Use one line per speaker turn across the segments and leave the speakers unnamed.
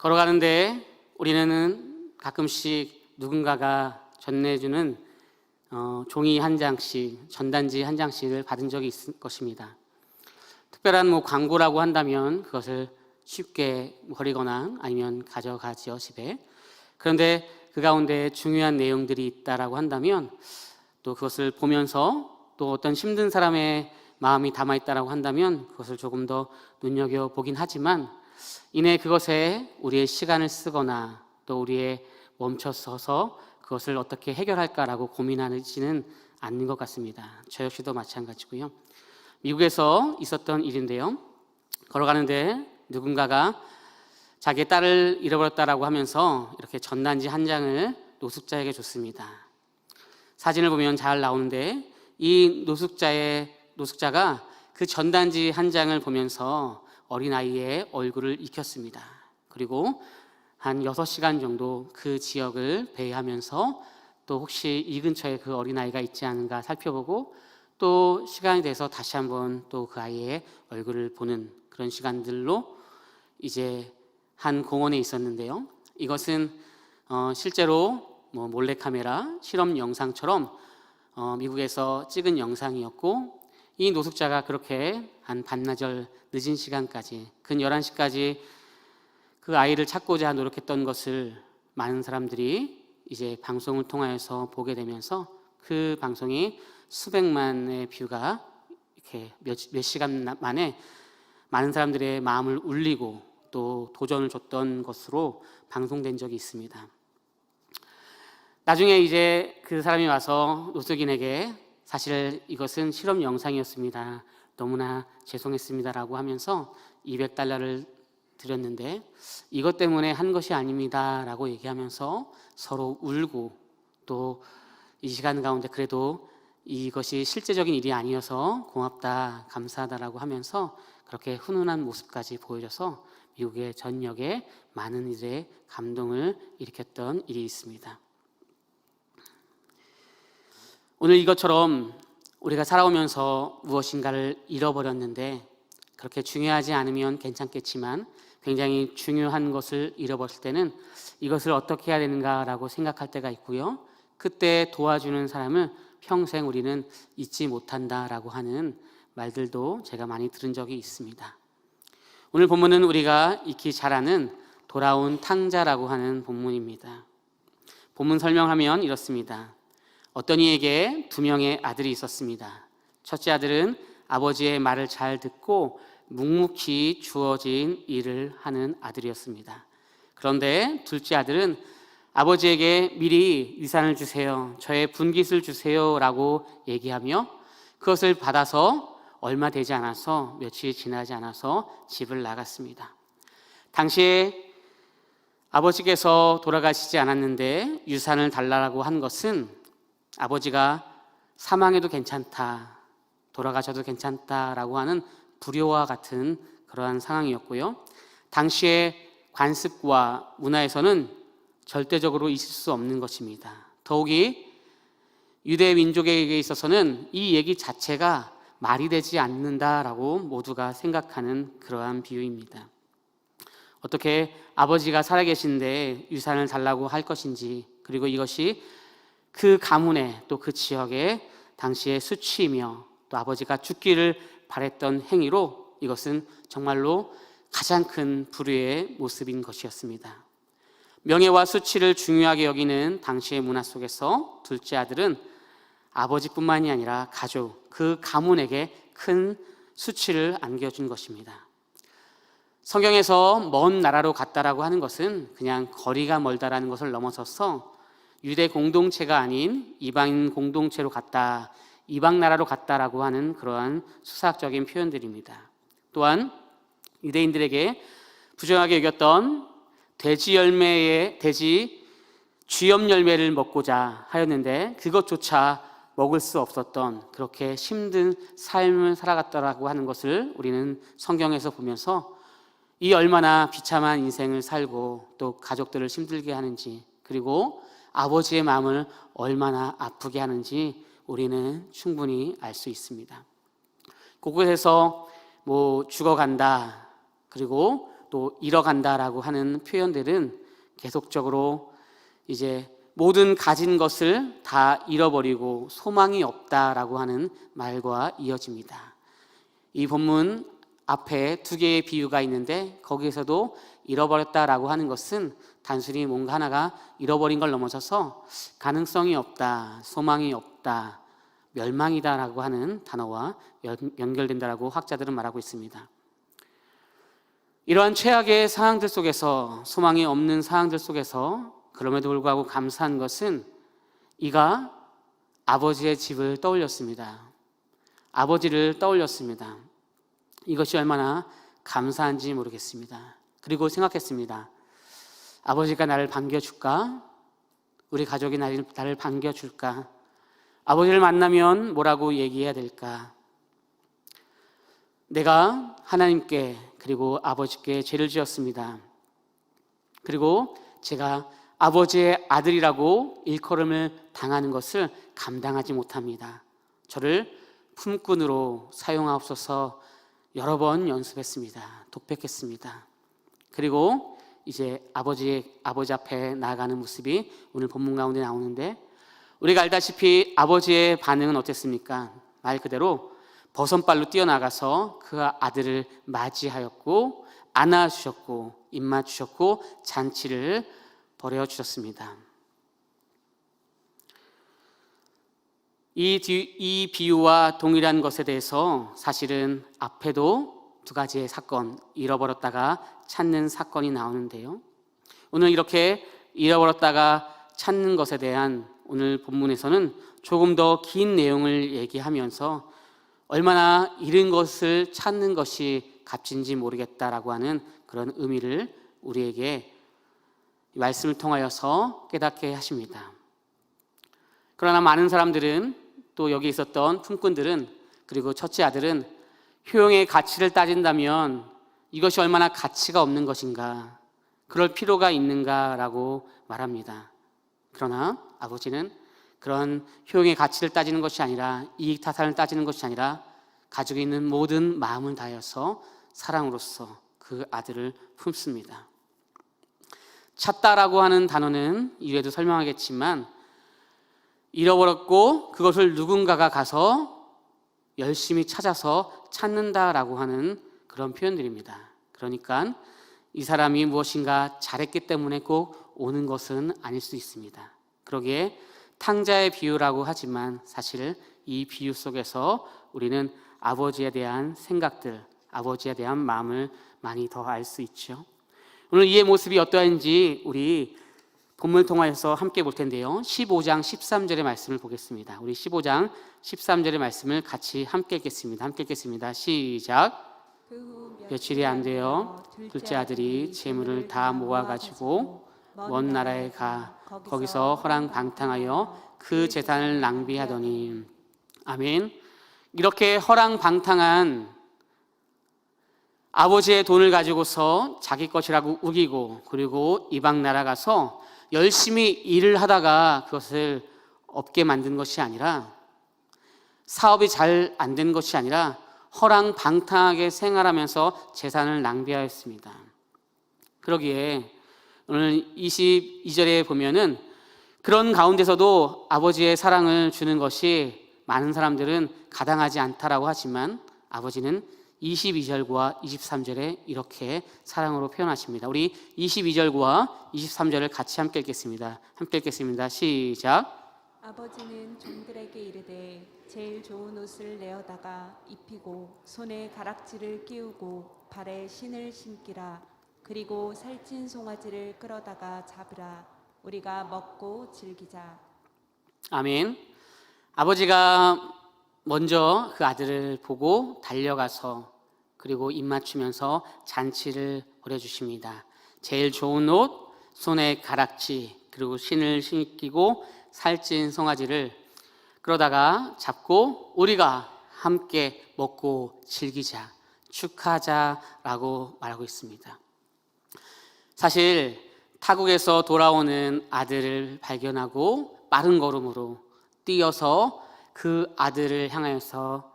걸어가는데 우리는 가끔씩 누군가가 전해주는 종이 한 장씩, 전단지 한 장씩을 받은 적이 있을 것입니다. 특별한 광고라고 한다면 그것을 쉽게 버리거나 아니면 가져가지요, 집에. 그런데 그 가운데 중요한 내용들이 있다라고 한다면 또 그것을 보면서 또 어떤 힘든 사람의 마음이 담아있다라고 한다면 그것을 조금 더 눈여겨보긴 하지만 이내 그것에 우리의 시간을 쓰거나 또 우리의 멈춰서서 그것을 어떻게 해결할까라고 고민하지는 않는 것 같습니다. 저 역시도 마찬가지고요. 미국에서 있었던 일인데요. 걸어가는데 누군가가 자기의 딸을 잃어버렸다라고 하면서 이렇게 전단지 한 장을 노숙자에게 줬습니다. 사진을 보면 잘 나오는데 이 노숙자가 그 전단지 한 장을 보면서 어린아이의 얼굴을 익혔습니다. 그리고 한 6시간 정도 그 지역을 배회하면서 또 혹시 이 근처에 그 어린아이가 있지 않은가 살펴보고 또 시간이 돼서 다시 한번 또 그 아이의 얼굴을 보는 그런 시간들로 이제 한 공원에 있었는데요. 이것은 실제로 몰래카메라 실험 영상처럼 미국에서 찍은 영상이었고 이 노숙자가 그렇게 한 반나절 늦은 시간까지 근 11시까지 그 아이를 찾고자 노력했던 것을 많은 사람들이 이제 방송을 통하여서 보게 되면서 그 방송이 수백만의 뷰가 이렇게 몇 시간 만에 많은 사람들의 마음을 울리고 또 도전을 줬던 것으로 방송된 적이 있습니다. 나중에 이제 그 사람이 와서 노숙인에게 사실 이것은 실험 영상이었습니다. 너무나 죄송했습니다라고 하면서 $200를 드렸는데 이것 때문에 한 것이 아닙니다라고 얘기하면서 서로 울고 또 이 시간 가운데 그래도 이것이 실제적인 일이 아니어서 고맙다, 감사하다라고 하면서 그렇게 훈훈한 모습까지 보여줘서 미국의 전역에 많은 일에 감동을 일으켰던 일이 있습니다. 오늘 이것처럼 우리가 살아오면서 무엇인가를 잃어버렸는데 그렇게 중요하지 않으면 괜찮겠지만 굉장히 중요한 것을 잃어버릴 때는 이것을 어떻게 해야 되는가라고 생각할 때가 있고요. 그때 도와주는 사람을 평생 우리는 잊지 못한다라고 하는 말들도 제가 많이 들은 적이 있습니다. 오늘 본문은 우리가 익히 잘 아는 돌아온 탕자라고 하는 본문입니다. 본문 설명하면 이렇습니다. 어떤 이에게 2명의 아들이 있었습니다. 첫째 아들은 아버지의 말을 잘 듣고 묵묵히 주어진 일을 하는 아들이었습니다. 그런데 둘째 아들은 아버지에게 미리 유산을 주세요, 저의 분깃을 주세요 라고 얘기하며 그것을 받아서 얼마 되지 않아서 며칠 지나지 않아서 집을 나갔습니다. 당시에 아버지께서 돌아가시지 않았는데 유산을 달라고 한 것은 아버지가 사망해도 괜찮다, 돌아가셔도 괜찮다라고 하는 불효와 같은 그러한 상황이었고요. 당시의 관습과 문화에서는 절대적으로 있을 수 없는 것입니다. 더욱이 유대 민족에게 있어서는 이 얘기 자체가 말이 되지 않는다라고 모두가 생각하는 그러한 비유입니다. 어떻게 아버지가 살아계신데 유산을 달라고 할 것인지, 그리고 이것이 그 가문에 또 그 지역에 당시의 수치이며 또 아버지가 죽기를 바랬던 행위로 이것은 정말로 가장 큰 불의의 모습인 것이었습니다. 명예와 수치를 중요하게 여기는 당시의 문화 속에서 둘째 아들은 아버지뿐만이 아니라 가족, 그 가문에게 큰 수치를 안겨준 것입니다. 성경에서 먼 나라로 갔다라고 하는 것은 그냥 거리가 멀다라는 것을 넘어서서 유대 공동체가 아닌 이방인 공동체로 갔다, 이방 나라로 갔다라고 하는 그러한 수사학적인 표현들입니다. 또한 유대인들에게 부정하게 여겼던 돼지 쥐염 열매를 먹고자 하였는데 그것조차 먹을 수 없었던 그렇게 힘든 삶을 살아갔다라고 하는 것을 우리는 성경에서 보면서 이 얼마나 비참한 인생을 살고 또 가족들을 힘들게 하는지, 그리고 아버지의 마음을 얼마나 아프게 하는지 우리는 충분히 알 수 있습니다. 곳곳에서 죽어간다, 그리고 또 잃어간다라고 하는 표현들은 계속적으로 이제 모든 가진 것을 다 잃어버리고 소망이 없다라고 하는 말과 이어집니다. 이 본문 앞에 두 개의 비유가 있는데 거기에서도 잃어버렸다라고 하는 것은 단순히 뭔가 하나가 잃어버린 걸 넘어서서 가능성이 없다, 소망이 없다, 멸망이다라고 하는 단어와 연결된다라고 학자들은 말하고 있습니다. 이러한 최악의 상황들 속에서, 소망이 없는 상황들 속에서 그럼에도 불구하고 감사한 것은 이가 아버지의 집을 떠올렸습니다. 아버지를 떠올렸습니다. 이것이 얼마나 감사한지 모르겠습니다. 그리고 생각했습니다. 아버지가 나를 반겨줄까? 우리 가족이 나를 반겨줄까? 아버지를 만나면 뭐라고 얘기해야 될까? 내가 하나님께 그리고 아버지께 죄를 지었습니다. 그리고 제가 아버지의 아들이라고 일컬음을 당하는 것을 감당하지 못합니다. 저를 품꾼으로 사용하옵소서 여러 번 연습했습니다. 독백했습니다. 그리고 이제 아버지 앞에 나아가는 모습이 오늘 본문 가운데 나오는데, 우리가 알다시피 아버지의 반응은 어땠습니까? 말 그대로 버선발로 뛰어나가서 그 아들을 맞이하였고 안아주셨고 입맞추셨고 잔치를 벌여주셨습니다. 이 비유와 동일한 것에 대해서 사실은 앞에도 두 가지의 사건, 잃어버렸다가 찾는 사건이 나오는데요. 오늘 이렇게 잃어버렸다가 찾는 것에 대한 오늘 본문에서는 조금 더 긴 내용을 얘기하면서 얼마나 잃은 것을 찾는 것이 값진지 모르겠다라고 하는 그런 의미를 우리에게 말씀을 통하여서 깨닫게 하십니다. 그러나 많은 사람들은, 또 여기 있었던 품꾼들은, 그리고 첫째 아들은 효용의 가치를 따진다면 이것이 얼마나 가치가 없는 것인가, 그럴 필요가 있는가라고 말합니다. 그러나 아버지는 그런 효용의 가치를 따지는 것이 아니라, 이익 타산을 따지는 것이 아니라 가지고 있는 모든 마음을 다해서 사랑으로서 그 아들을 품습니다. 찾다라고 하는 단어는 이후에도 설명하겠지만 잃어버렸고 그것을 누군가가 가서 열심히 찾아서 찾는다라고 하는 그런 표현들입니다. 그러니까 이 사람이 무엇인가 잘했기 때문에 꼭 오는 것은 아닐 수 있습니다. 그러기에 탕자의 비유라고 하지만 사실 이 비유 속에서 우리는 아버지에 대한 생각들, 아버지에 대한 마음을 많이 더 알 수 있죠. 오늘 이의 모습이 어떠한지 우리 본문을 통해서 함께 볼 텐데요. 15장 13절의 말씀을 보겠습니다. 우리 15장 13절의 말씀을 같이 함께 읽겠습니다. 함께 읽겠습니다. 시작. 며칠이 안 되어 둘째 아들이 재물을 다 모아가지고 먼 나라에 가 거기서 허랑방탕하여 그 재산을 낭비하더니. 아멘. 이렇게 허랑방탕한 아버지의 돈을 가지고서 자기 것이라고 우기고, 그리고 이방 나라 가서 열심히 일을 하다가 그것을 없게 만든 것이 아니라, 사업이 잘 안 된 것이 아니라 허랑방탕하게 생활하면서 재산을 낭비하였습니다. 그러기에 오늘 22절에 보면은 그런 가운데서도 아버지의 사랑을 주는 것이 많은 사람들은 가당하지 않다라고 하지만 아버지는 22절과 23절에 이렇게 사랑으로 표현하십니다. 우리 22절과 23절을 같이 함께 읽겠습니다. 함께 읽겠습니다. 시작.
아버지는 종들에게 이르되 제일 좋은 옷을 내어다가 입히고 손에 가락지를 끼우고 발에 신을 신기라. 그리고 살찐 송아지를 끌어다가 잡으라. 우리가 먹고 즐기자.
아멘. 아버지가 먼저 그 아들을 보고 달려가서 그리고 입맞추면서 잔치를 벌여주십니다. 제일 좋은 옷, 손에 가락지, 그리고 신을 신기고 살찐 송아지를 그러다가 잡고 우리가 함께 먹고 즐기자, 축하자라고 말하고 있습니다. 사실 타국에서 돌아오는 아들을 발견하고 빠른 걸음으로 뛰어서 그 아들을 향하여서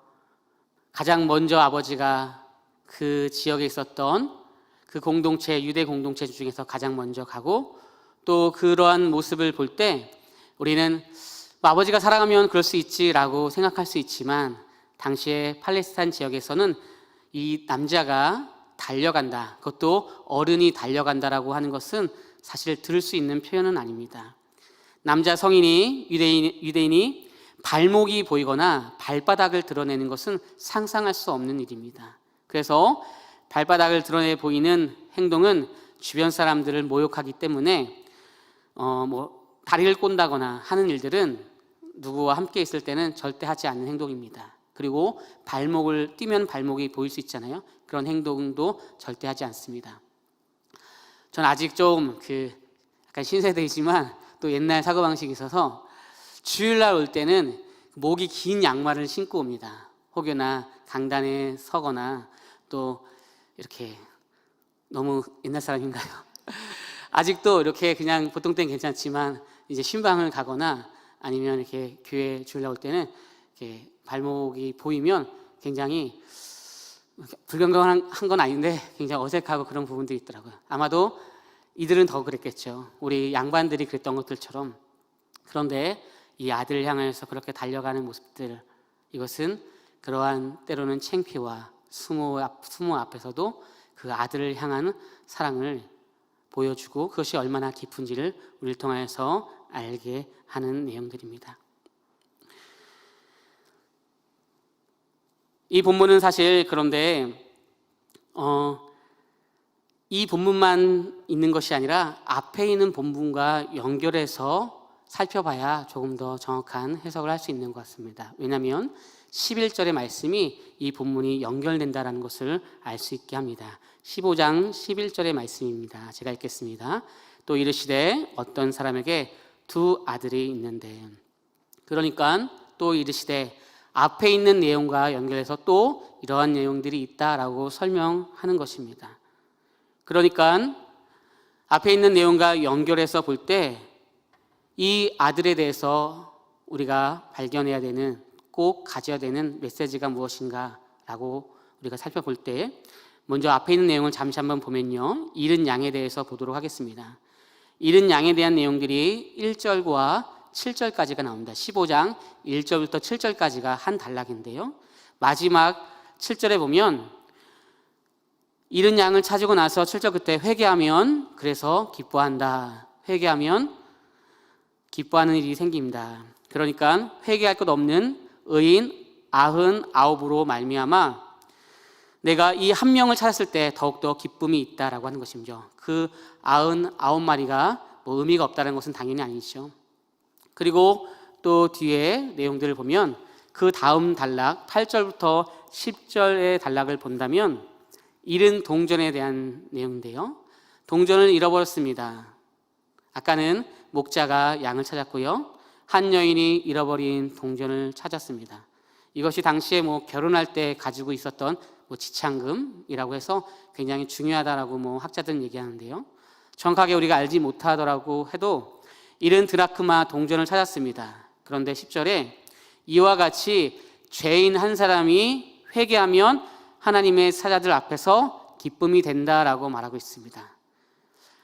가장 먼저 아버지가 그 지역에 있었던 그 공동체, 유대 공동체 중에서 가장 먼저 가고, 또 그러한 모습을 볼 때 우리는 뭐 아버지가 사랑하면 그럴 수 있지라고 생각할 수 있지만, 당시에 팔레스타인 지역에서는 이 남자가 달려간다, 그것도 어른이 달려간다라고 하는 것은 사실 들을 수 있는 표현은 아닙니다. 남자 성인이, 유대인이 발목이 보이거나 발바닥을 드러내는 것은 상상할 수 없는 일입니다. 그래서 발바닥을 드러내 보이는 행동은 주변 사람들을 모욕하기 때문에 다리를 꼰다거나 하는 일들은 누구와 함께 있을 때는 절대 하지 않는 행동입니다. 그리고 발목을 뛰면 발목이 보일 수 있잖아요. 그런 행동도 절대 하지 않습니다. 전 아직 좀 약간 신세대이지만 또 옛날 사고방식이 있어서 주일날 올 때는 목이 긴 양말을 신고 옵니다. 혹여나 강단에 서거나 또 이렇게, 너무 옛날 사람인가요? 아직도 이렇게 그냥 보통 때는 괜찮지만 이제 신방을 가거나 아니면 이렇게 교회 주일날 올 때는 이렇게 발목이 보이면 굉장히 불건강한 건 아닌데 굉장히 어색하고 그런 부분들이 있더라고요. 아마도 이들은 더 그랬겠죠. 우리 양반들이 그랬던 것들처럼. 그런데 이 아들을 향해서 그렇게 달려가는 모습들, 이것은 그러한 때로는 창피와 수모 앞에서도 그 아들을 향한 사랑을 보여주고, 그것이 얼마나 깊은지를 우리를 통해서 알게 하는 내용들입니다. 이 본문은 사실, 그런데 이 본문만 있는 것이 아니라 앞에 있는 본문과 연결해서 살펴봐야 조금 더 정확한 해석을 할 수 있는 것 같습니다. 왜냐하면 11절의 말씀이 이 본문이 연결된다는 것을 알 수 있게 합니다. 15장 11절의 말씀입니다. 제가 읽겠습니다. 또 이르시되 어떤 사람에게 두 아들이 있는데, 그러니까 또 이르시되 앞에 있는 내용과 연결해서 또 이러한 내용들이 있다라고 설명하는 것입니다. 그러니까 앞에 있는 내용과 연결해서 볼 때 이 아들에 대해서 우리가 발견해야 되는, 꼭 가져야 되는 메시지가 무엇인가라고 우리가 살펴볼 때, 먼저 앞에 있는 내용을 잠시 한번 보면요, 잃은 양에 대해서 보도록 하겠습니다. 잃은 양에 대한 내용들이 1절과 7절까지가 나옵니다. 15장 1절부터 7절까지가 한 단락인데요, 마지막 7절에 보면 잃은 양을 찾고 나서 7절 끝에 회개하면 그래서 기뻐한다, 회개하면 기뻐하는 일이 생깁니다. 그러니까 회개할 것 없는 의인 99으로 말미암아 내가 이 한 명을 찾았을 때 더욱더 기쁨이 있다라고 하는 것이죠. 그 99마리가 의미가 없다는 것은 당연히 아니죠. 그리고 또 뒤에 내용들을 보면 그 다음 단락 8절부터 10절의 단락을 본다면 잃은 동전에 대한 내용인데요, 동전을 잃어버렸습니다. 아까는 목자가 양을 찾았고요, 한 여인이 잃어버린 동전을 찾았습니다. 이것이 당시에 결혼할 때 가지고 있었던 지참금이라고 해서 굉장히 중요하다라고 학자들은 얘기하는데요, 정확하게 우리가 알지 못하더라고 해도 잃은 드라크마 동전을 찾았습니다. 그런데 10절에 이와 같이 죄인 한 사람이 회개하면 하나님의 사자들 앞에서 기쁨이 된다라고 말하고 있습니다.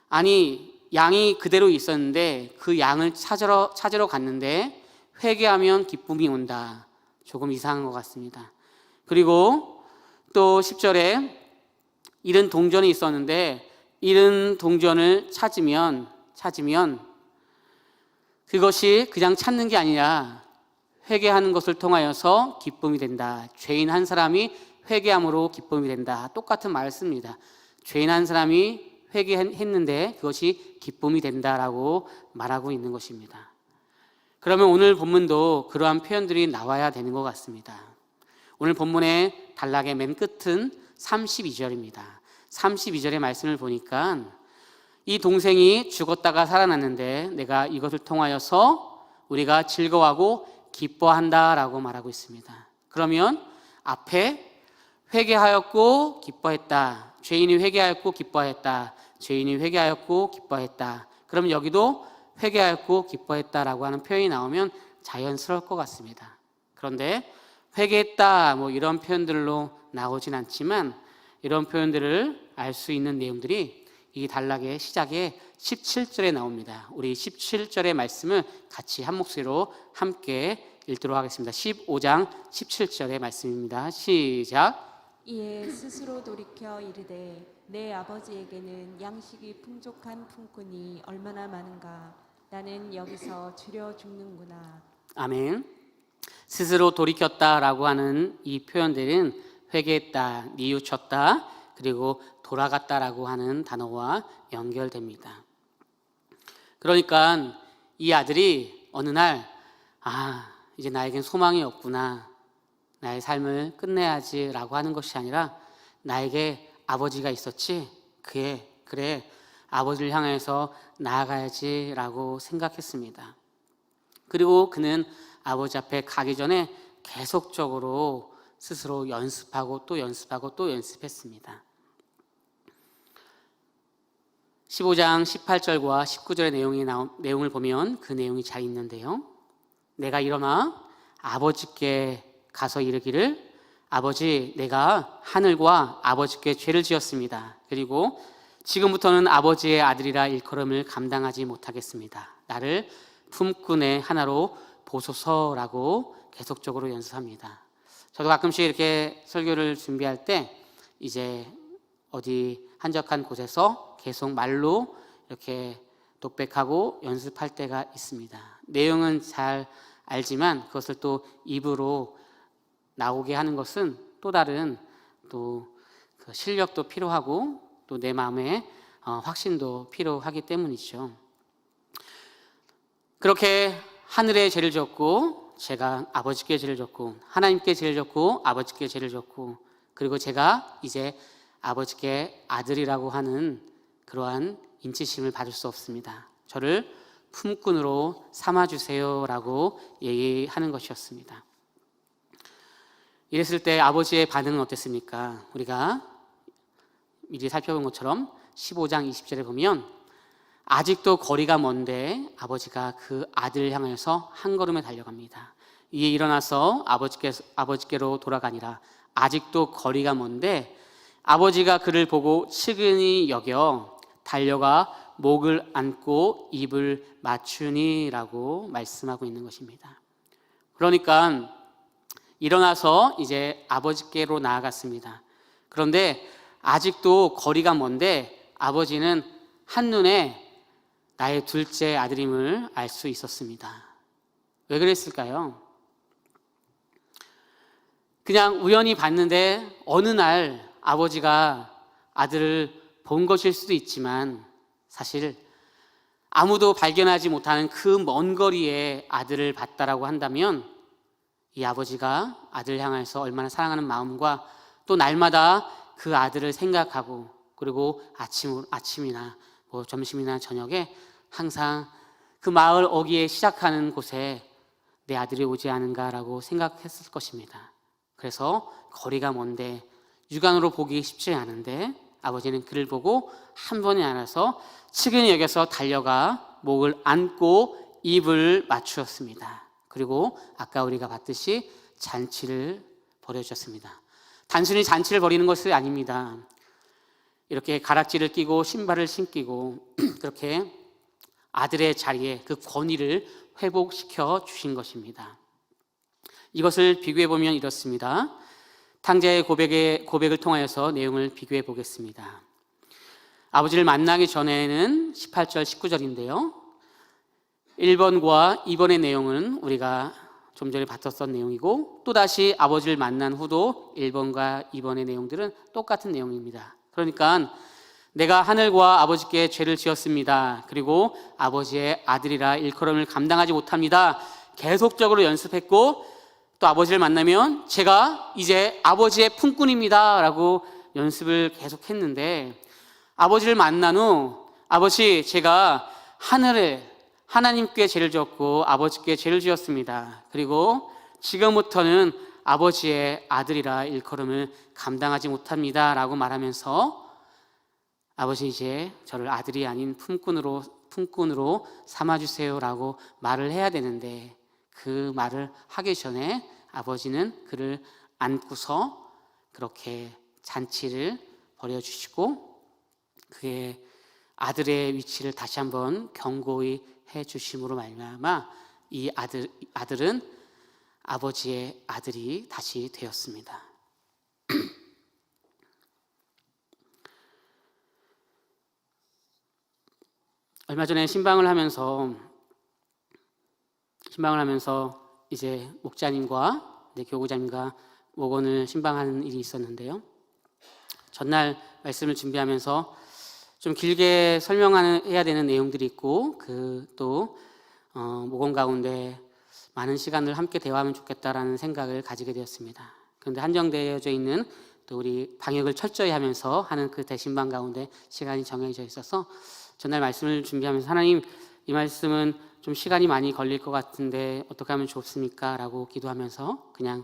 아니, 양이 그대로 있었는데 그 양을 찾으러 갔는데 회개하면 기쁨이 온다. 조금 이상한 것 같습니다. 그리고 또 10절에 잃은 동전이 있었는데 잃은 동전을 찾으면 그것이 그냥 찾는 게 아니라 회개하는 것을 통하여서 기쁨이 된다. 죄인 한 사람이 회개함으로 기쁨이 된다. 똑같은 말을 씁니다. 죄인 한 사람이 회개했는데 그것이 기쁨이 된다라고 말하고 있는 것입니다. 그러면 오늘 본문도 그러한 표현들이 나와야 되는 것 같습니다. 오늘 본문의 단락의 맨 끝은 32절입니다. 32절의 말씀을 보니까 이 동생이 죽었다가 살아났는데 내가 이것을 통하여서 우리가 즐거워하고 기뻐한다라고 말하고 있습니다. 그러면 앞에 회개하였고 기뻐했다, 죄인이 회개하였고 기뻐했다, 죄인이 회개하였고 기뻐했다, 그럼 여기도 회개하였고 기뻐했다라고 하는 표현이 나오면 자연스러울 것 같습니다. 그런데 회개했다 이런 표현들로 나오진 않지만 이런 표현들을 알 수 있는 내용들이 이 단락의 시작에 17절에 나옵니다. 우리 17절의 말씀을 같이 한 목소리로 함께 읽도록 하겠습니다. 15장 17절의 말씀입니다. 시작.
이에 스스로 돌이켜 이르되 내 아버지에게는 양식이 풍족한 품꾼이 얼마나 많은가. 나는 여기서 주려 죽는구나.
아멘. 스스로 돌이켰다라고 하는 이 표현들은 회개했다, 뉘우쳤다, 그리고 돌아갔다라고 하는 단어와 연결됩니다. 그러니까 이 아들이 어느 날 이제 나에겐 소망이 없구나, 나의 삶을 끝내야지라고 하는 것이 아니라 나에게 아버지가 있었지, 그래 아버지를 향해서 나아가야지라고 생각했습니다. 그리고 그는 아버지 앞에 가기 전에 계속적으로 스스로 연습하고 또 연습하고 또 연습했습니다. 15장 18절과 19절의 내용을 보면 그 내용이 잘 있는데요. 내가 일어나 아버지께 가서 이르기를 아버지, 내가 하늘과 아버지께 죄를 지었습니다. 그리고 지금부터는 아버지의 아들이라 일컬음을 감당하지 못하겠습니다. 나를 품꾼의 하나로 보소서라고 계속적으로 연습합니다. 저도 가끔씩 이렇게 설교를 준비할 때 이제 어디 한적한 곳에서 계속 말로 이렇게 독백하고 연습할 때가 있습니다. 내용은 잘 알지만 그것을 또 입으로 나오게 하는 것은 또 다른 또 그 실력도 필요하고 또 내 마음의 확신도 필요하기 때문이죠. 그렇게 하늘에 죄를 졌고 제가 아버지께 죄를 졌고 하나님께 죄를 졌고 아버지께 죄를 졌고 그리고 제가 이제 아버지께 아들이라고 하는 그러한 인치심을 받을 수 없습니다. 저를 품꾼으로 삼아주세요라고 얘기하는 것이었습니다. 이랬을 때 아버지의 반응은 어땠습니까? 우리가 미리 살펴본 것처럼 15장 20절에 보면 아직도 거리가 먼데 아버지가 그 아들을 향해서 한 걸음에 달려갑니다. 이에 일어나서 아버지께로 돌아가니라. 아직도 거리가 먼데 아버지가 그를 보고 측은히 여겨 달려가 목을 안고 입을 맞추니라고 말씀하고 있는 것입니다. 그러니까 일어나서 이제 아버지께로 나아갔습니다. 그런데 아직도 거리가 먼데 아버지는 한눈에 나의 둘째 아들임을 알 수 있었습니다. 왜 그랬을까요? 그냥 우연히 봤는데 어느 날 아버지가 아들을 본 것일 수도 있지만 사실 아무도 발견하지 못하는 그 먼 거리에 아들을 봤다라고 한다면 이 아버지가 아들을 향해서 얼마나 사랑하는 마음과 또 날마다 그 아들을 생각하고 그리고 아침이나 뭐 점심이나 저녁에 항상 그 마을 어귀에 시작하는 곳에 내 아들이 오지 않은가라고 생각했을 것입니다. 그래서 거리가 먼데 육안으로 보기 쉽지 않은데 아버지는 그를 보고 한 번에 안아서 측은히 여겨서 달려가 목을 안고 입을 맞추었습니다. 그리고 아까 우리가 봤듯이 잔치를 벌여주셨습니다. 단순히 잔치를 벌이는 것이 아닙니다. 이렇게 가락지를 끼고 신발을 신기고 그렇게 아들의 자리에 그 권위를 회복시켜 주신 것입니다. 이것을 비교해 보면 이렇습니다. 탕자의 고백을 통하여서 내용을 비교해 보겠습니다. 아버지를 만나기 전에는 18절, 19절인데요. 1번과 2번의 내용은 우리가 좀 전에 봤었던 내용이고 또다시 아버지를 만난 후도 1번과 2번의 내용들은 똑같은 내용입니다. 그러니까 내가 하늘과 아버지께 죄를 지었습니다. 그리고 아버지의 아들이라 일컬음을 감당하지 못합니다. 계속적으로 연습했고 또 아버지를 만나면 제가 이제 아버지의 품꾼입니다 라고 연습을 계속했는데 아버지를 만난 후 아버지, 제가 하나님께 죄를 지었고 아버지께 죄를 지었습니다. 그리고 지금부터는 아버지의 아들이라 일컬음을 감당하지 못합니다 라고 말하면서 아버지, 이제 저를 아들이 아닌 품꾼으로 삼아주세요 라고 말을 해야 되는데 그 말을 하기 전에 아버지는 그를 안고서 그렇게 잔치를 벌여주시고 그의 아들의 위치를 다시 한번 경고히 해 주심으로 말미암아 이 아들은 아버지의 아들이 다시 되었습니다. 얼마 전에 신방을 하면서 이제 목자님과 교구자님과 목원을 신방하는 일이 있었는데요. 전날 말씀을 준비하면서 좀 길게 설명해야 되는 내용들이 있고 또 목원 가운데 많은 시간을 함께 대화하면 좋겠다라는 생각을 가지게 되었습니다. 그런데 한정되어져 있는 또 우리 방역을 철저히 하면서 하는 그 대신방 가운데 시간이 정해져 있어서 전날 말씀을 준비하면서 하나님, 이 말씀은 좀 시간이 많이 걸릴 것 같은데 어떻게 하면 좋습니까? 라고 기도하면서 그냥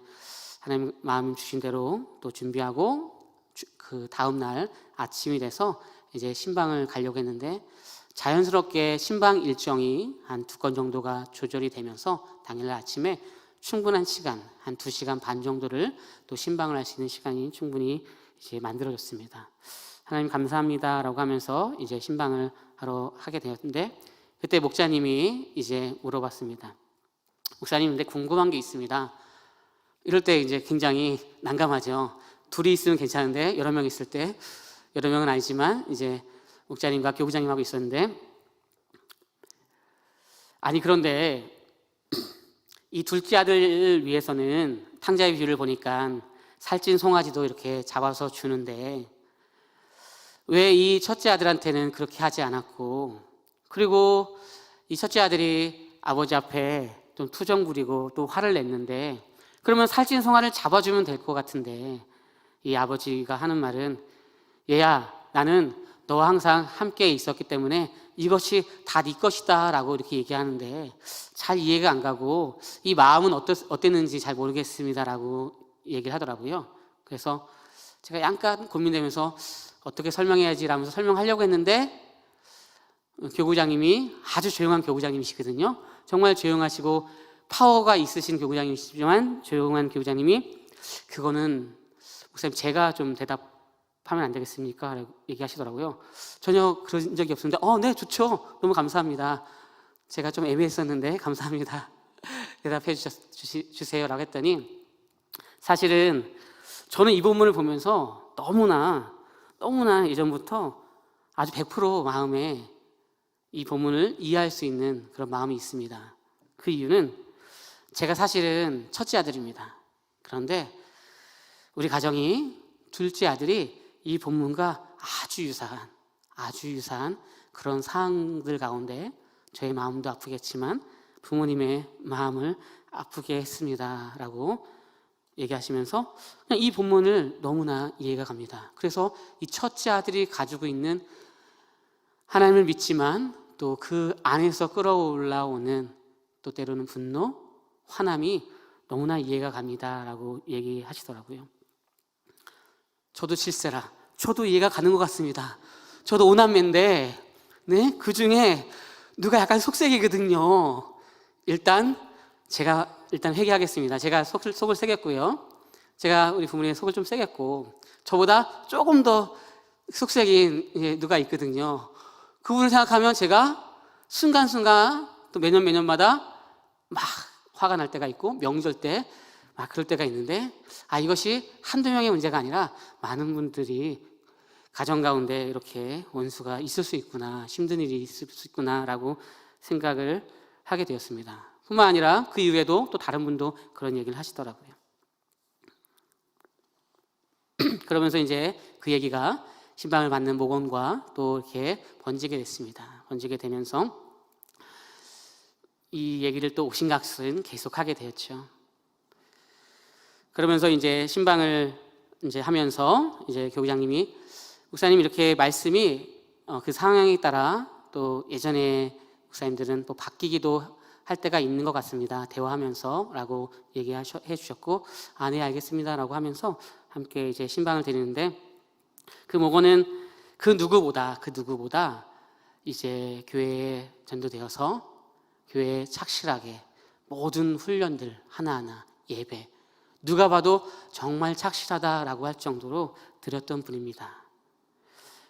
하나님 마음 주신 대로 또 준비하고 그 다음 날 아침이 돼서 이제 신방을 가려고 했는데 자연스럽게 신방 일정이 한 2건 정도가 조절이 되면서 당일날 아침에 충분한 시간, 한 2시간 반 정도를 또 신방을 할 수 있는 시간이 충분히 이제 만들어졌습니다. 하나님 감사합니다 라고 하면서 이제 신방을 하게 되었는데, 그때 목자님이 이제 물어봤습니다. 목사님, 근데 궁금한 게 있습니다. 이럴 때 이제 굉장히 난감하죠. 둘이 있으면 괜찮은데 여러 명 있을 때, 여러 명은 아니지만 이제 목자님과 교부장님하고 있었는데, 아니 그런데 이 둘째 아들을 위해서는 탕자의 비유를 보니까 살찐 송아지도 이렇게 잡아서 주는데 왜 이 첫째 아들한테는 그렇게 하지 않았고, 그리고 이 첫째 아들이 아버지 앞에 좀 투정 부리고 또 화를 냈는데, 그러면 살찐 송아를 잡아주면 될 것 같은데 이 아버지가 하는 말은, 얘야, 나는 너와 항상 함께 있었기 때문에 이것이 다 네 것이다 라고 이렇게 얘기하는데 잘 이해가 안 가고, 이 마음은 어땠는지 잘 모르겠습니다 라고 얘기를 하더라고요. 그래서 제가 약간 고민되면서 어떻게 설명해야지 라면서 설명하려고 했는데, 교구장님이 아주 조용한 교구장님이시거든요. 정말 조용하시고 파워가 있으신 교구장님이시지만 조용한 교구장님이, 그거는 목사님 제가 좀 대답하면 안 되겠습니까? 라고 얘기하시더라고요. 전혀 그런 적이 없었는데 네, 좋죠. 너무 감사합니다. 제가 좀 애매했었는데 감사합니다. 대답해 주세요 라고 했더니, 사실은 저는 이 본문을 보면서 너무나 예전부터 아주 100% 마음에 이 본문을 이해할 수 있는 그런 마음이 있습니다. 그 이유는 제가 사실은 첫째 아들입니다. 그런데 우리 가정이 둘째 아들이 이 본문과 아주 유사한 그런 상황들 가운데 저의 마음도 아프겠지만 부모님의 마음을 아프게 했습니다 라고 얘기하시면서 그냥 이 본문을 너무나 이해가 갑니다. 그래서 이 첫째 아들이 가지고 있는 하나님을 믿지만 또 그 안에서 끌어올라오는 또 때로는 분노, 화남이 너무나 이해가 갑니다 라고 얘기하시더라고요. 저도 질세라, 저도 이해가 가는 것 같습니다. 저도 오남매인데 그 중에 누가 약간 속색이거든요. 제가 회개하겠습니다. 제가 속을 새겼고요. 제가 우리 부모님의 속을 좀 새겼고, 저보다 조금 더 속색인 누가 있거든요. 그분을 생각하면 제가 순간순간 또 매년마다 막 화가 날 때가 있고, 명절 때 막 그럴 때가 있는데, 이것이 한두 명의 문제가 아니라 많은 분들이 가정 가운데 이렇게 원수가 있을 수 있구나, 힘든 일이 있을 수 있구나 라고 생각을 하게 되었습니다. 뿐만 아니라 그 이후에도 또 다른 분도 그런 얘기를 하시더라고요. 그러면서 이제 그 얘기가 신방을 받는 목원과 또 이렇게 번지게 됐습니다. 번지게 되면서 이 얘기를 또 옥신각신 계속하게 되었죠. 그러면서 이제 신방을 이제 하면서 이제 교구장님이, 목사님 이렇게 말씀이 그 상황에 따라 또 예전에 목사님들은 또 바뀌기도 할 때가 있는 것 같습니다. 대화하면서 라고 얘기해 주셨고, 네 알겠습니다 라고 하면서 함께 이제 신방을 드리는데, 그 목원은 그 누구보다 이제 교회에 전도되어서 교회에 착실하게 모든 훈련들 하나하나, 예배, 누가 봐도 정말 착실하다라고 할 정도로 드렸던 분입니다.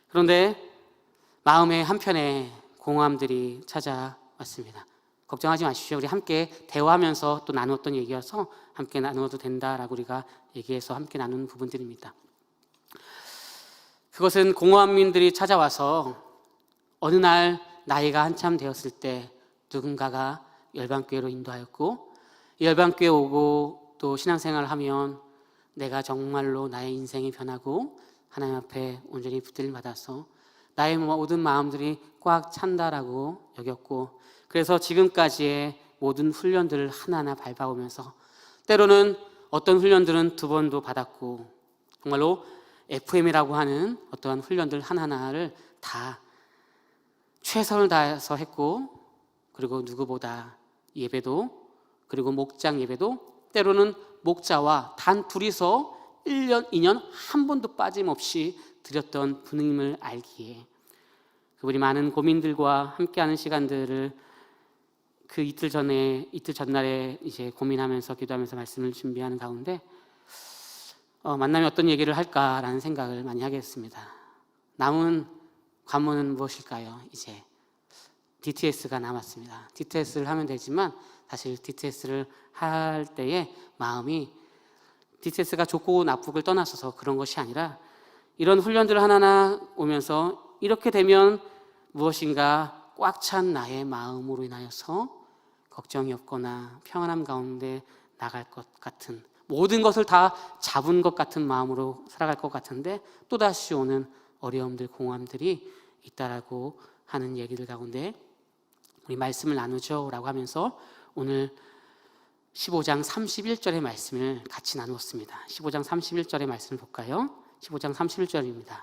그런데 마음의 한편에 공허함들이 찾아왔습니다. 걱정하지 마십시오. 우리 함께 대화하면서 또 나누었던 얘기여서 함께 나누어도 된다라고 우리가 얘기해서 함께 나누는 부분들입니다. 그것은 공허함들이 찾아와서 어느 날 나이가 한참 되었을 때 누군가가 열방교회로 인도하였고, 열방교회 오고 또 신앙생활을 하면 내가 정말로 나의 인생이 변하고 하나님 앞에 온전히 붙들림 받아서 나의 모든 마음들이 꽉 찬다라고 여겼고, 그래서 지금까지의 모든 훈련들을 하나하나 밟아오면서 때로는 어떤 훈련들은 2번도 받았고, 정말로 FM이라고 하는 어떠한 훈련들 하나하나를 다 최선을 다해서 했고, 그리고 누구보다 예배도, 그리고 목장 예배도 때로는 목자와 단 둘이서 1년, 2년 한 번도 빠짐없이 드렸던 분임을 알기에 그분이 많은 고민들과 함께하는 시간들을 그 이틀 전날에 이제 고민하면서 기도하면서 말씀을 준비하는 가운데 만남에 어떤 얘기를 할까라는 생각을 많이 하게 됐습니다. 남은 관문은 무엇일까요? 이제 DTS가 남았습니다. DTS를 하면 되지만 사실 DTS를 할 때의 마음이 DTS가 좋고 나쁘고를 떠나서서 그런 것이 아니라 이런 훈련들을 하나하나 오면서 이렇게 되면 무엇인가 꽉 찬 나의 마음으로 인하여서 걱정이 없거나 평안함 가운데 나갈 것 같은, 모든 것을 다 잡은 것 같은 마음으로 살아갈 것 같은데 또다시 오는 어려움들, 공허함들이 있다라고 하는 얘기들 가운데 우리 말씀을 나누죠 라고 하면서 오늘 15장 31절의 말씀을 같이 나누었습니다. 15장 31절의 말씀을 볼까요? 15장 31절입니다.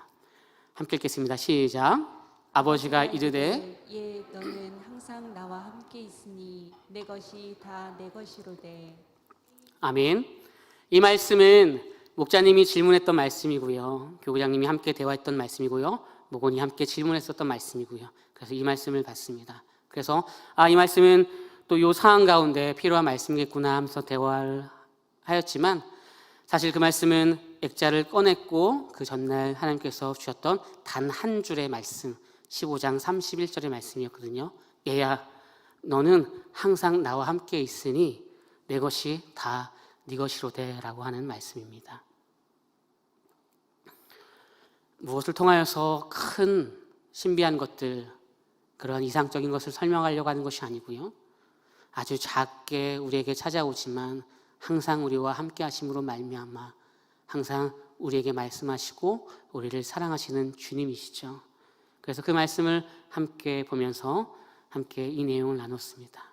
함께 읽겠습니다. 시작. 아버지가 이르되
예 너는 항상 나와 함께 있으니 내 것이 다 내 것이로되.
아멘. 이 말씀은 목자님이 질문했던 말씀이고요, 교구장님이 함께 대화했던 말씀이고요, 목원이 함께 질문했었던 말씀이고요. 그래서 이 말씀을 받습니다. 그래서 이 말씀은 또 이 상황 가운데 필요한 말씀이겠구나 하면서 대화를 하였지만 사실 그 말씀은 액자를 꺼냈고 그 전날 하나님께서 주셨던 단 한 줄의 말씀, 15장 31절의 말씀이었거든요. 얘야 너는 항상 나와 함께 있으니 내 것이 다 네 것이로되 라고 하는 말씀입니다. 무엇을 통하여서 큰 신비한 것들, 그러한 이상적인 것을 설명하려고 하는 것이 아니고요, 아주 작게 우리에게 찾아오지만 항상 우리와 함께 하심으로 말미암아 항상 우리에게 말씀하시고 우리를 사랑하시는 주님이시죠. 그래서 그 말씀을 함께 보면서 함께 이 내용을 나눴습니다.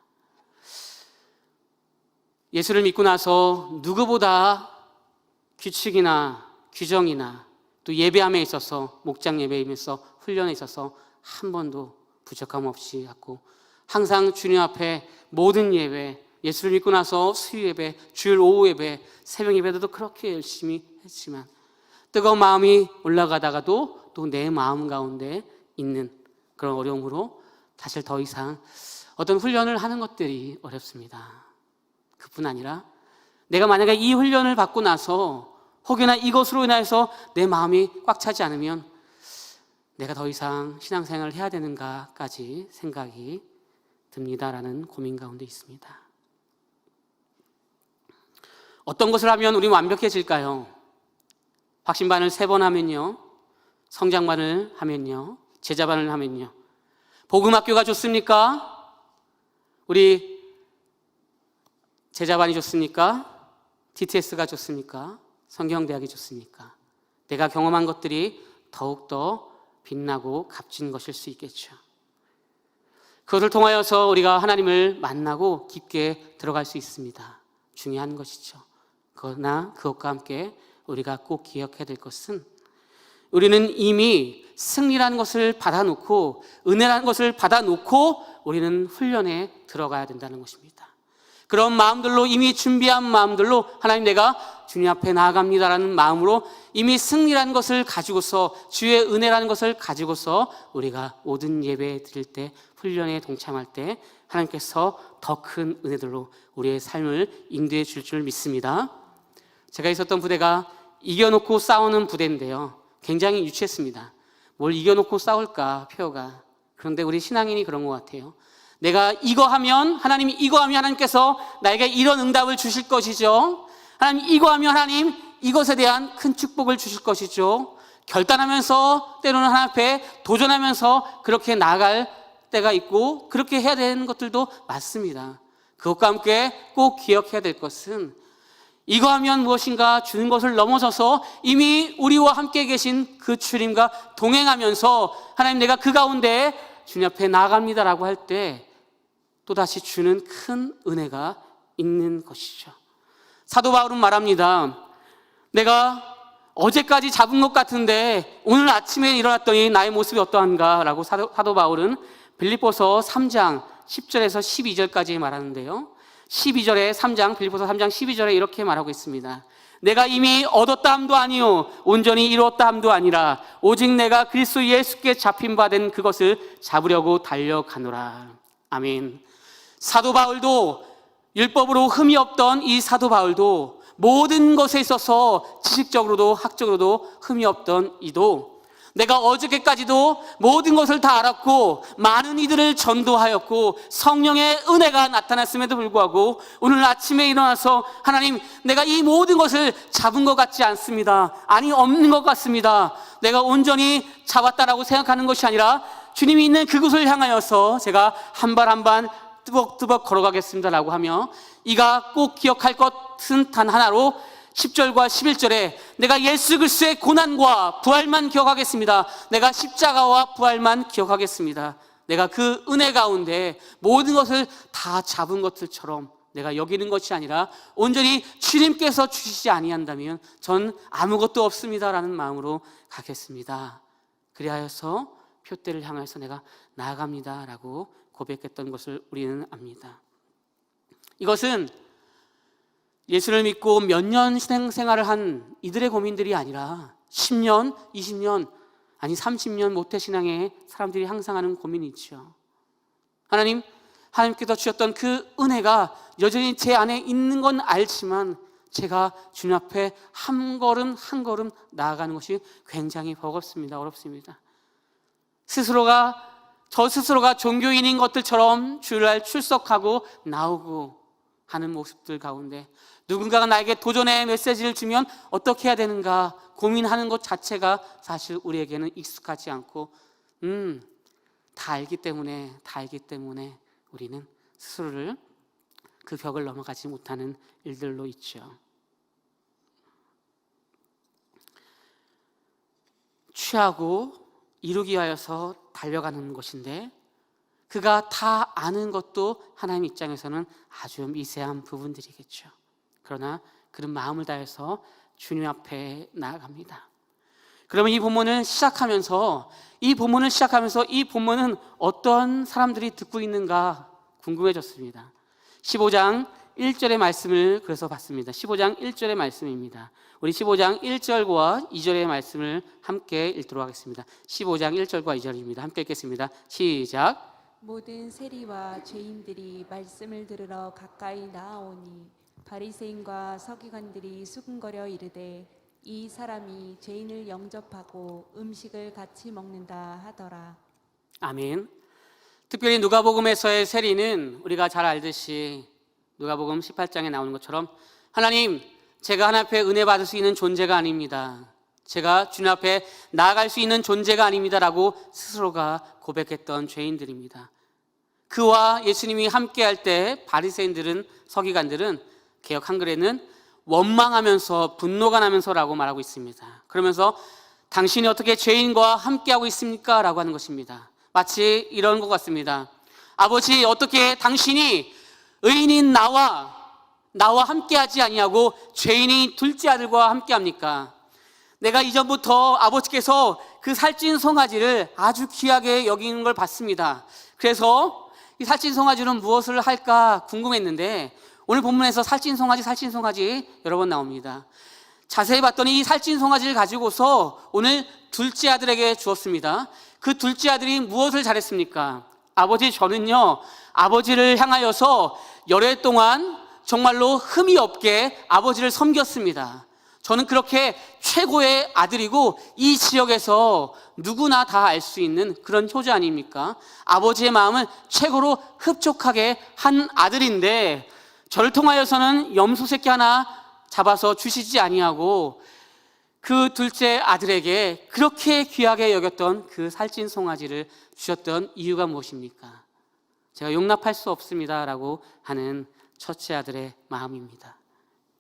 예수를 믿고 나서 누구보다 규칙이나 규정이나 또 예배함에 있어서, 목장 예배에 있어서, 훈련에 있어서 한 번도 부족함 없이 갖고 항상 주님 앞에 모든 예배, 예수를 믿고 나서 수요 예배, 주일 오후 예배, 새벽 예배도 그렇게 열심히 했지만 뜨거운 마음이 올라가다가도 또 내 마음 가운데 있는 그런 어려움으로 사실 더 이상 어떤 훈련을 하는 것들이 어렵습니다. 그뿐 아니라 내가 만약에 이 훈련을 받고 나서 혹여나 이것으로 인해서 내 마음이 꽉 차지 않으면 내가 더 이상 신앙생활을 해야 되는가까지 생각이 듭니다라는 고민 가운데 있습니다. 어떤 것을 하면 우리 완벽해질까요? 확신반을 3번 하면요, 성장반을 하면요, 제자반을 하면요, 복음학교가 좋습니까? 우리 제자반이 좋습니까? DTS가 좋습니까? 성경대학이 좋습니까? 내가 경험한 것들이 더욱더 빛나고 값진 것일 수 있겠죠. 그것을 통하여서 우리가 하나님을 만나고 깊게 들어갈 수 있습니다. 중요한 것이죠. 그러나 그것과 함께 우리가 꼭 기억해야 될 것은 우리는 이미 승리라는 것을 받아놓고 은혜라는 것을 받아놓고 우리는 훈련에 들어가야 된다는 것입니다. 그런 마음들로, 이미 준비한 마음들로 하나님 내가 주님 앞에 나아갑니다라는 마음으로 이미 승리라는 것을 가지고서, 주의 은혜라는 것을 가지고서 우리가 모든 예배 드릴 때, 훈련에 동참할 때 하나님께서 더 큰 은혜들로 우리의 삶을 인도해 줄 줄 믿습니다. 제가 있었던 부대가 이겨놓고 싸우는 부대인데요, 굉장히 유치했습니다. 뭘 이겨놓고 싸울까, 표가. 그런데 우리 신앙인이 그런 것 같아요. 내가 이거 하면, 하나님이 이거 하면 하나님께서 나에게 이런 응답을 주실 것이죠. 하나님 이거 하면 하나님 이것에 대한 큰 축복을 주실 것이죠. 결단하면서 때로는 하나님 앞에 도전하면서 그렇게 나아갈 때가 있고 그렇게 해야 되는 것들도 맞습니다. 그것과 함께 꼭 기억해야 될 것은 이거 하면 무엇인가 주는 것을 넘어서서 이미 우리와 함께 계신 그 주님과 동행하면서 하나님 내가 그 가운데 주님 앞에 나아갑니다라고 할 때 또다시 주는 큰 은혜가 있는 것이죠. 사도 바울은 말합니다. 내가 어제까지 잡은 것 같은데 오늘 아침에 일어났더니 나의 모습이 어떠한가 라고 사도 바울은 빌립보서 3장 10절에서 12절까지 말하는데요. 12절에 3장 빌립보서 3장 12절에 이렇게 말하고 있습니다. 내가 이미 얻었다 함도 아니요 온전히 이루었다 함도 아니라 오직 내가 그리스도 예수께 잡힌 바 된 그것을 잡으려고 달려가노라. 아멘. 사도 바울도 율법으로 흠이 없던 이 사도 바울도 모든 것에 있어서 지식적으로도 학적으로도 흠이 없던 이도 내가 어저께까지도 모든 것을 다 알았고 많은 이들을 전도하였고 성령의 은혜가 나타났음에도 불구하고 오늘 아침에 일어나서 하나님 내가 이 모든 것을 잡은 것 같지 않습니다. 아니 없는 것 같습니다. 내가 온전히 잡았다라고 생각하는 것이 아니라 주님이 있는 그곳을 향하여서 제가 한 발 한 발 뚜벅뚜벅 걸어가겠습니다라고 하며 이가 꼭 기억할 것은 단 하나로 10절과 11절에 내가 예수 그리스도의 고난과 부활만 기억하겠습니다. 내가 십자가와 부활만 기억하겠습니다. 내가 그 은혜 가운데 모든 것을 다 잡은 것들처럼 내가 여기는 것이 아니라 온전히 주님께서 주시지 아니한다면 전 아무것도 없습니다라는 마음으로 가겠습니다. 그리하여서 표대를 향해서 내가 나아갑니다라고 고백했던 것을 우리는 압니다. 이것은 예수를 믿고 몇 년 생활을 한 이들의 고민들이 아니라 10년, 20년, 아니 30년 모태신앙의 사람들이 항상 하는 고민이 있죠. 하나님께서 주셨던 그 은혜가 여전히 제 안에 있는 건 알지만 제가 주님 앞에 한 걸음 한 걸음 나아가는 것이 굉장히 버겁습니다. 어렵습니다. 저 스스로가 종교인인 것들처럼 주일날 출석하고 나오고 하는 모습들 가운데 누군가가 나에게 도전의 메시지를 주면 어떻게 해야 되는가 고민하는 것 자체가 사실 우리에게는 익숙하지 않고 다 알기 때문에 우리는 스스로를 그 벽을 넘어가지 못하는 일들로 있죠. 취하고 이루기 위하여서 달려가는 것인데 그가 다 아는 것도 하나님 입장에서는 아주 미세한 부분들이겠죠. 그러나 그런 마음을 다해서 주님 앞에 나아갑니다. 그러면 이 본문을 시작하면서 이 본문은 어떤 사람들이 듣고 있는가 궁금해졌습니다. 15장 1절의 말씀을 그래서 봤습니다. 15장 1절의 말씀입니다. 우리 15장 1절과 2절의 말씀을 함께 읽도록 하겠습니다. 15장 1절과 2절입니다. 함께 읽겠습니다. 시작.
모든 세리와 죄인들이 말씀을 들으러 가까이 나아오니 바리새인과 서기관들이 수군거려 이르되 이 사람이 죄인을 영접하고 음식을 같이 먹는다 하더라.
아멘. 특별히 누가복음에서의 세리는 우리가 잘 알듯이 누가복음 18장에 나오는 것처럼 하나님, 제가 하나님 앞에 은혜 받을 수 있는 존재가 아닙니다. 제가 주님 앞에 나아갈 수 있는 존재가 아닙니다라고 스스로가 고백했던 죄인들입니다. 그와 예수님이 함께할 때 바리새인들은 서기관들은 개역 한글에는 원망하면서 분노가 나면서라고 말하고 있습니다. 그러면서 당신이 어떻게 죄인과 함께하고 있습니까? 라고 하는 것입니다. 마치 이런 것 같습니다. 아버지, 어떻게 당신이 의인인 나와 함께하지 아니하고 죄인이 둘째 아들과 함께합니까? 내가 이전부터 아버지께서 그 살찐 송아지를 아주 귀하게 여기는 걸 봤습니다. 그래서 이 살찐 송아지는 무엇을 할까 궁금했는데 오늘 본문에서 살찐 송아지 여러 번 나옵니다. 자세히 봤더니 이 살찐 송아지를 가지고서 오늘 둘째 아들에게 주었습니다. 그 둘째 아들이 무엇을 잘했습니까? 아버지, 저는요 아버지를 향하여서 열흘 동안 정말로 흠이 없게 아버지를 섬겼습니다. 저는 그렇게 최고의 아들이고 이 지역에서 누구나 다 알 수 있는 그런 효자 아닙니까? 아버지의 마음을 최고로 흡족하게 한 아들인데 저를 통하여서는 염소 새끼 하나 잡아서 주시지 아니하고 그 둘째 아들에게 그렇게 귀하게 여겼던 그 살찐 송아지를 주셨던 이유가 무엇입니까? 제가 용납할 수 없습니다라고 하는 첫째 아들의 마음입니다.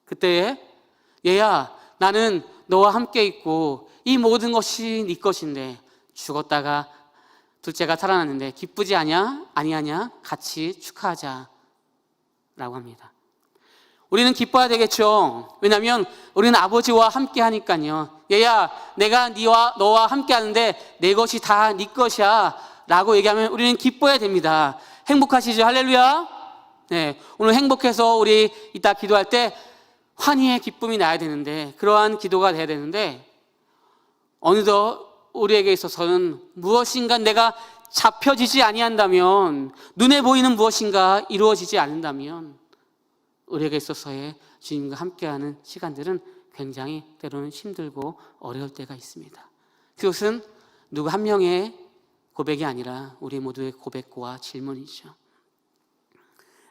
그때에 얘야, 나는 너와 함께 있고 이 모든 것이 네 것인데 죽었다가 둘째가 살아났는데 기쁘지 아니하냐? 같이 축하하자 라고 합니다. 우리는 기뻐야 되겠죠. 왜냐하면 우리는 아버지와 함께 하니까요. 얘야, 내가 너와 함께 하는데 내 것이 다 네 것이야 라고 얘기하면 우리는 기뻐야 됩니다. 행복하시죠? 할렐루야. 네, 오늘 행복해서 우리 이따 기도할 때 환희의 기쁨이 나야 되는데, 그러한 기도가 돼야 되는데, 어느덧 우리에게 있어서는 무엇인가 내가 잡혀지지 아니한다면, 눈에 보이는 무엇인가 이루어지지 않는다면 우리에게 있어서의 주님과 함께하는 시간들은 굉장히 때로는 힘들고 어려울 때가 있습니다. 그것은 누구 한 명의 고백이 아니라 우리 모두의 고백과 질문이죠.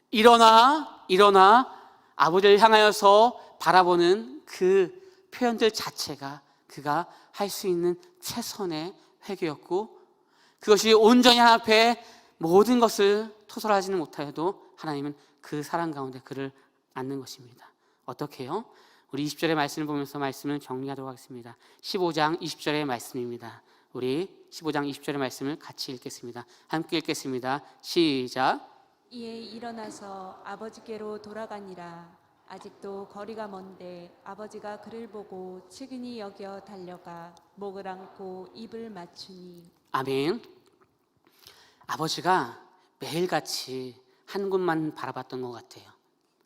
일어나 아버지를 향하여서 바라보는 그 표현들 자체가 그가 할 수 있는 최선의 회개였고, 그것이 온전히 하나님 앞에 모든 것을 토설하지는 못하여도 하나님은 그 사랑 가운데 그를 안는 것입니다. 어떻게 해요? 우리 20절의 말씀을 보면서 말씀을 정리하도록 하겠습니다. 15장 20절의 말씀입니다. 우리 15장 20절의 말씀을 같이 읽겠습니다. 함께 읽겠습니다. 시작.
이에 일어나서 아버지께로 돌아가니라. 아직도 거리가 먼데 아버지가 그를 보고 측은히 여겨 달려가 목을 안고 입을 맞추니.
아멘. 아버지가 매일같이 한 곳만 바라봤던 것 같아요.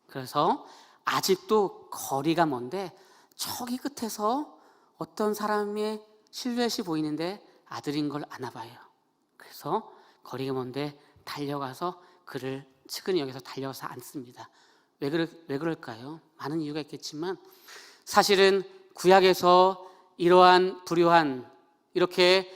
그래서 아직도 거리가 먼데 저기 끝에서 어떤 사람의 실루엣이 보이는데 아들인 걸 아나 봐요. 그래서 거리가 먼데 달려가서 그를 측은히 여기서 달려가서 앉습니다. 왜 그럴까요? 많은 이유가 있겠지만 사실은 구약에서 이러한 불효한, 이렇게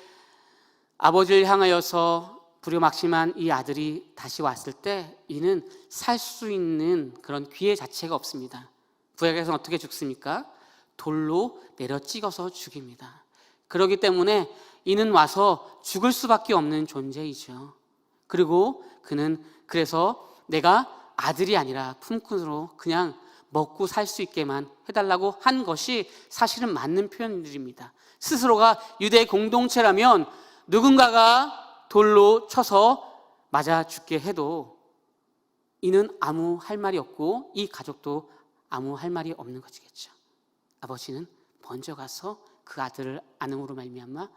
아버지를 향하여서 불효막심한 이 아들이 다시 왔을 때 이는 살 수 있는 그런 기회 자체가 없습니다. 구약에서는 어떻게 죽습니까? 돌로 내려 찍어서 죽입니다. 그렇기 때문에 이는 와서 죽을 수밖에 없는 존재이죠. 그리고 그는 그래서 내가 아들이 아니라 품꾼으로 그냥 먹고 살 수 있게만 해달라고 한 것이 사실은 맞는 표현들입니다. 스스로가 유대 공동체라면 누군가가 돌로 쳐서 맞아 죽게 해도 이는 아무 할 말이 없고 이 가족도 아무 할 말이 없는 것이겠죠. 아버지는 먼저 가서 그 아들을 안음으로 말미암아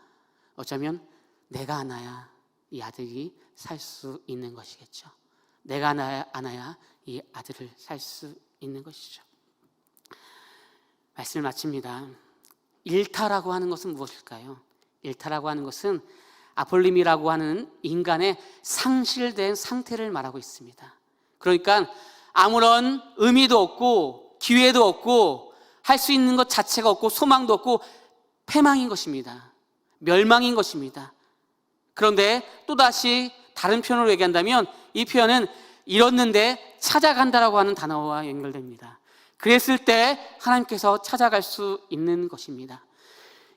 어쩌면 내가 안아야 이 아들이 살 수 있는 것이겠죠. 내가 안아야 이 아들을 살 수 있는 것이죠. 말씀을 마칩니다. 일타라고 하는 것은 무엇일까요? 일타라고 하는 것은 아폴림이라고 하는 인간의 상실된 상태를 말하고 있습니다. 그러니까 아무런 의미도 없고 기회도 없고 할 수 있는 것 자체가 없고 소망도 없고 패망인 것입니다. 멸망인 것입니다. 그런데 또다시 다른 표현으로 얘기한다면 이 표현은 잃었는데 찾아간다라고 하는 단어와 연결됩니다. 그랬을 때 하나님께서 찾아갈 수 있는 것입니다.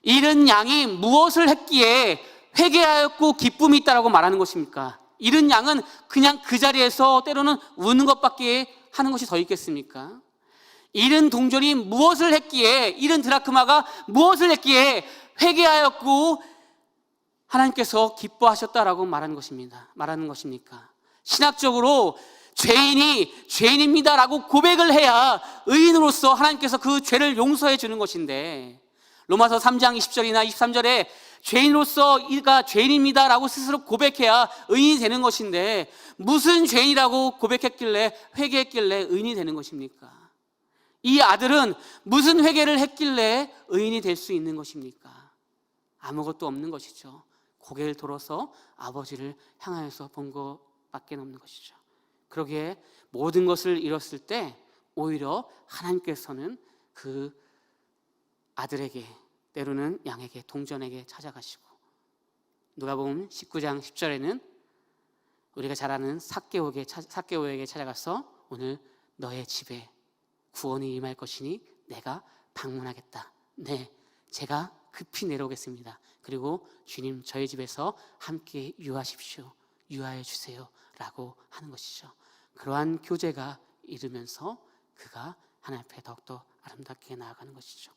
잃은 양이 무엇을 했기에 회개하였고 기쁨이 있다라고 말하는 것입니까? 잃은 양은 그냥 그 자리에서 때로는 우는 것밖에 하는 것이 더 있겠습니까? 잃은 동전이 무엇을 했기에, 잃은 드라크마가 무엇을 했기에 회개하였고 하나님께서 기뻐하셨다라고 말하는 것입니까? 신학적으로 죄인이 죄인입니다라고 고백을 해야 의인으로서 하나님께서 그 죄를 용서해 주는 것인데, 로마서 3장 20절이나 23절에 죄인으로서 이가 죄인입니다라고 스스로 고백해야 의인이 되는 것인데 무슨 죄인이라고 고백했길래 회개했길래 의인이 되는 것입니까? 이 아들은 무슨 회개를 했길래 의인이 될 수 있는 것입니까? 아무것도 없는 것이죠. 고개를 돌아서 아버지를 향하여서 본 것밖에 없는 것이죠. 그러기에 모든 것을 잃었을 때 오히려 하나님께서는 그 아들에게, 때로는 양에게, 동전에게 찾아가시고, 누가복음 19장 10절에는 우리가 잘 아는 삭개오에게 찾아가서 오늘 너의 집에 구원이 임할 것이니 내가 방문하겠다. 네, 제가 급히 내려오겠습니다. 그리고 주님 저희 집에서 함께 유하십시오. 유하여 주세요 라고 하는 것이죠. 그러한 교제가 이르면서 그가 하나님 앞에 더욱더 아름답게 나아가는 것이죠.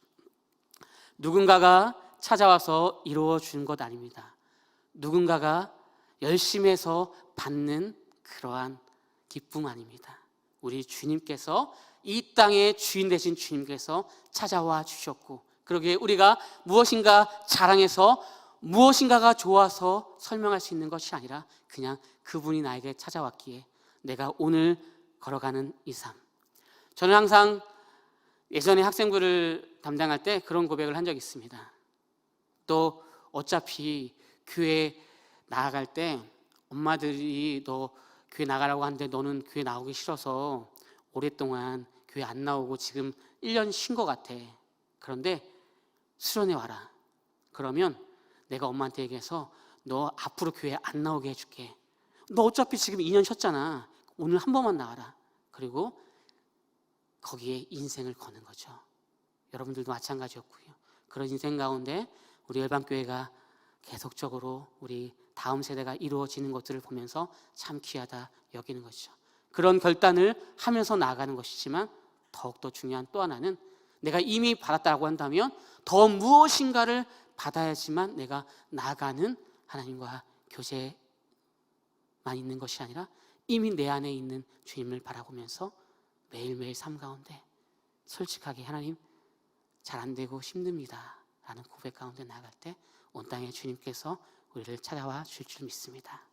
누군가가 찾아와서 이루어 주는 것 아닙니다. 누군가가 열심히 해서 받는 그러한 기쁨 아닙니다. 우리 주님께서, 이 땅의 주인 되신 주님께서 찾아와 주셨고, 그러기에 우리가 무엇인가 자랑해서 무엇인가가 좋아서 설명할 수 있는 것이 아니라 그냥 그분이 나에게 찾아왔기에 내가 오늘 걸어가는 이 삶. 저는 항상 예전에 학생부를 담당할 때 그런 고백을 한 적이 있습니다. 또 어차피 교회 나아갈 때 엄마들이 너 교회 나가라고 하는데 너는 교회 나오기 싫어서 오랫동안 교회 안 나오고 지금 1년 쉰 것 같아. 그런데 수련회 와라. 그러면 내가 엄마한테 얘기해서 너 앞으로 교회 안 나오게 해줄게. 너 어차피 지금 2년 쉬었잖아. 오늘 한 번만 나와라. 그리고 거기에 인생을 거는 거죠. 여러분들도 마찬가지였고요. 그런 인생 가운데 우리 열방교회가 계속적으로 우리 다음 세대가 이루어지는 것들을 보면서 참 귀하다 여기는 것이죠. 그런 결단을 하면서 나아가는 것이지만 더욱더 중요한 또 하나는 내가 이미 받았다고 한다면 더 무엇인가를 받아야지만 내가 나아가는 하나님과 교제만 있는 것이 아니라 이미 내 안에 있는 주님을 바라보면서 매일매일 삶 가운데 솔직하게 하나님 잘 안 되고 힘듭니다 라는 고백 가운데 나아갈 때 온 땅에 주님께서 우리를 찾아와 줄 줄 믿습니다.